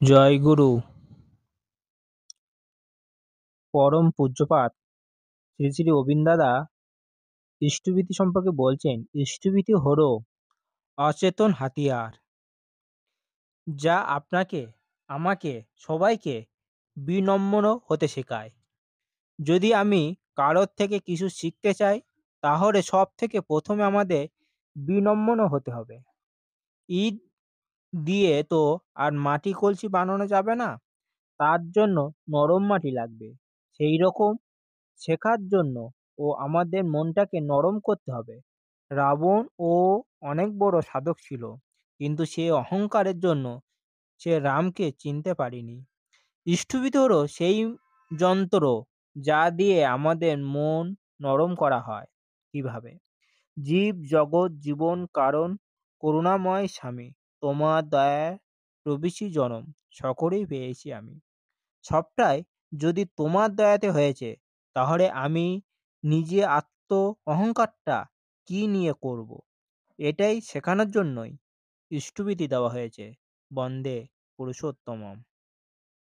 জয়গুরু পরম পূজ্যপাদ শ্রী শ্রী অবিন দাদা ইষ্টভীতি সম্পর্কে বলছেন, ইষ্টভীতি হলো অচেতন হাতিয়ার, যা আপনাকে, আমাকে, সবাইকে বিনম্র হতে শেখায়। যদি আমি কারোর থেকে কিছু শিখতে চাই, তাহলে সব থেকে প্রথমে আমাদের বিনম্র হতে হবে। ইট দিয়ে তো আর মাটি কলসি বানানো যাবে না, তার জন্য নরম মাটি লাগবে। সেই রকম শেখার জন্য আমাদের মনটাকে নরম করতে হবে। রাবণ অনেক বড় সাধক ছিল, কিন্তু সে অহংকারের জন্য সে রামকে চিনতে পারেনি। ইষ্টভীতি হলো সেই যন্ত্র যা দিয়ে আমাদের মন নরম করা হয়। কিভাবে? জীব জগৎ জীবন কারণ করুণাময় স্বামী, তোমার দয়ায় প্রবিশি জনম, সকলেই পেয়েছি আমি। সবটাই যদি তোমার দয়াতে হয়েছে, তাহলে আমি নিজে অহংকারটা কি নিয়ে করব? এটাই শেখানোর জন্যই ইষ্টভীতি দেওয়া হয়েছে। বন্দে পুরুষোত্তমম।